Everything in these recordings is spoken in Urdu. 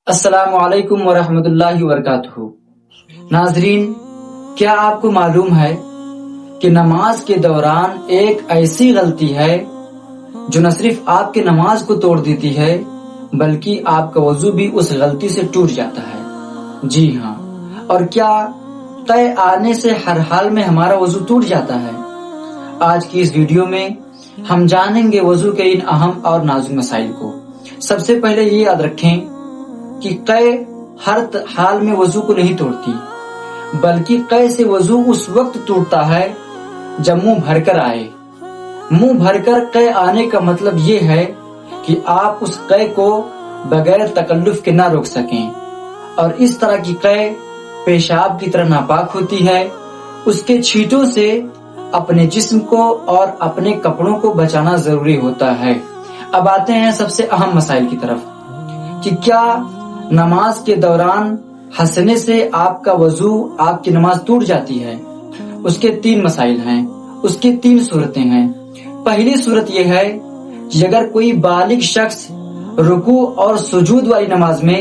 السلام علیکم ورحمۃ اللہ وبرکاتہ۔ ناظرین، کیا آپ کو معلوم ہے کہ نماز کے دوران ایک ایسی غلطی ہے جو نہ صرف آپ کی نماز کو توڑ دیتی ہے بلکہ آپ کا وضو بھی اس غلطی سے ٹوٹ جاتا ہے؟ جی ہاں، اور کیا طے آنے سے ہر حال میں ہمارا وضو ٹوٹ جاتا ہے؟ آج کی اس ویڈیو میں ہم جانیں گے وضو کے ان اہم اور نازک مسائل کو۔ سب سے پہلے یہ یاد رکھیں کہ قے ہر حال میں وضو کو نہیں توڑتی، بلکہ قے سے وضو اس وقت ٹوٹتا ہے جب منہ بھر کر آئے۔ منہ بھر کر قے آنے کا مطلب یہ ہے کہ آپ اس قے کو بغیر تکلف کے نہ روک سکیں، اور اس طرح کی قے پیشاب کی طرح ناپاک ہوتی ہے۔ اس کے چھینٹوں سے اپنے جسم کو اور اپنے کپڑوں کو بچانا ضروری ہوتا ہے۔ اب آتے ہیں سب سے اہم مسائل کی طرف کہ کیا نماز کے دوران ہنسنے سے آپ کا وضو، آپ کی نماز ٹوٹ جاتی ہے؟ اس کے 3 مسائل ہیں، اس کی 3 صورتیں ہیں۔ پہلی صورت یہ ہے کہ اگر کوئی بالغ شخص رکوع اور سجود والی نماز میں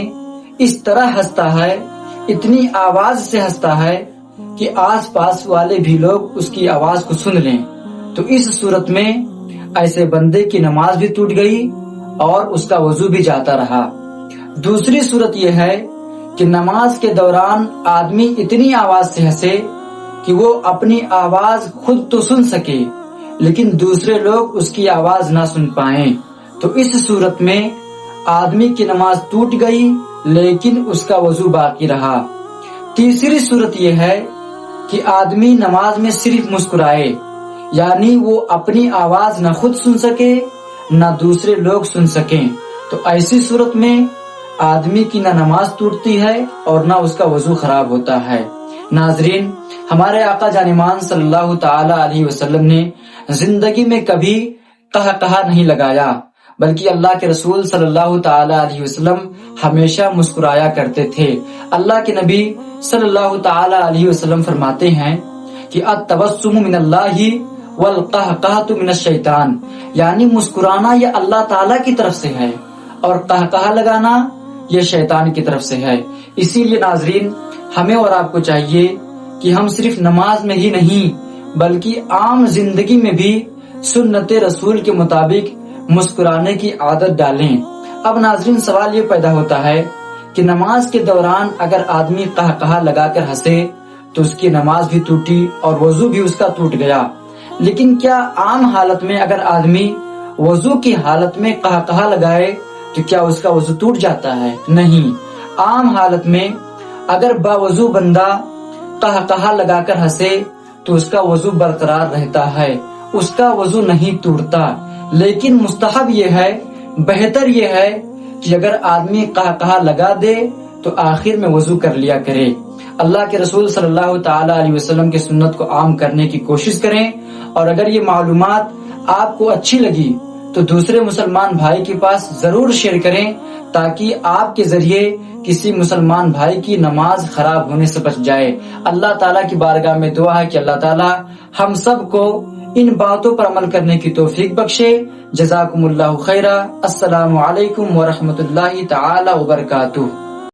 اس طرح ہنستا ہے، اتنی آواز سے ہنستا ہے کہ آس پاس والے بھی لوگ اس کی آواز کو سن لیں، تو اس صورت میں ایسے بندے کی نماز بھی ٹوٹ گئی اور اس کا وضو بھی جاتا رہا۔ دوسری صورت یہ ہے کہ نماز کے دوران آدمی اتنی آواز سے ہنسے کہ وہ اپنی آواز خود تو سن سکے لیکن دوسرے لوگ اس کی آواز نہ سن پائیں، تو اس صورت میں آدمی کی نماز ٹوٹ گئی لیکن اس کا وضو باقی رہا۔ تیسری صورت یہ ہے کہ آدمی نماز میں صرف مسکرائے، یعنی وہ اپنی آواز نہ خود سن سکے نہ دوسرے لوگ سن سکیں، تو ایسی صورت میں آدمی کی نہ نماز ٹوٹتی ہے اور نہ اس کا وضو خراب ہوتا ہے۔ ناظرین، ہمارے آقا جانمان صلی اللہ تعالی علیہ وسلم نے زندگی میں کبھی قہقہا نہیں لگایا، بلکہ اللہ کے رسول صلی اللہ تعالی علیہ وسلم ہمیشہ مسکرایا کرتے تھے۔ اللہ کے نبی صلی اللہ تعالی علیہ وسلم فرماتے ہیں کہ التبسم من اللہ والقہقہۃ من الشیطان، یعنی مسکرانا یہ اللہ تعالی کی طرف سے ہے اور قہقہا لگانا یہ شیطان کی طرف سے ہے۔ اسی لیے ناظرین، ہمیں اور آپ کو چاہیے کہ ہم صرف نماز میں ہی نہیں بلکہ عام زندگی میں بھی سنت رسول کے مطابق مسکرانے کی عادت ڈالیں۔ اب ناظرین، سوال یہ پیدا ہوتا ہے کہ نماز کے دوران اگر آدمی قہقہا لگا کر ہنسے تو اس کی نماز بھی ٹوٹی اور وضو بھی اس کا ٹوٹ گیا، لیکن کیا عام حالت میں اگر آدمی وضو کی حالت میں قہقہا لگائے تو کیا اس کا وضو ٹوٹ جاتا ہے؟ نہیں۔ عام حالت میں اگر باوضو بندہ قہقہا لگا کر ہنسے تو اس کا وضو برقرار رہتا ہے، اس کا وضو نہیں ٹوٹتا، لیکن مستحب یہ ہے، بہتر یہ ہے کہ اگر آدمی قہقہا لگا دے تو آخر میں وضو کر لیا کرے۔ اللہ کے رسول صلی اللہ تعالی علیہ وسلم کی سنت کو عام کرنے کی کوشش کریں، اور اگر یہ معلومات آپ کو اچھی لگی تو دوسرے مسلمان بھائی کے پاس ضرور شیئر کریں تاکہ آپ کے ذریعے کسی مسلمان بھائی کی نماز خراب ہونے سے بچ جائے۔ اللہ تعالیٰ کی بارگاہ میں دعا ہے کہ اللہ تعالیٰ ہم سب کو ان باتوں پر عمل کرنے کی توفیق بخشے۔ جزاکم اللہ خیرا۔ السلام علیکم ورحمۃ اللہ تعالی وبرکاتہ۔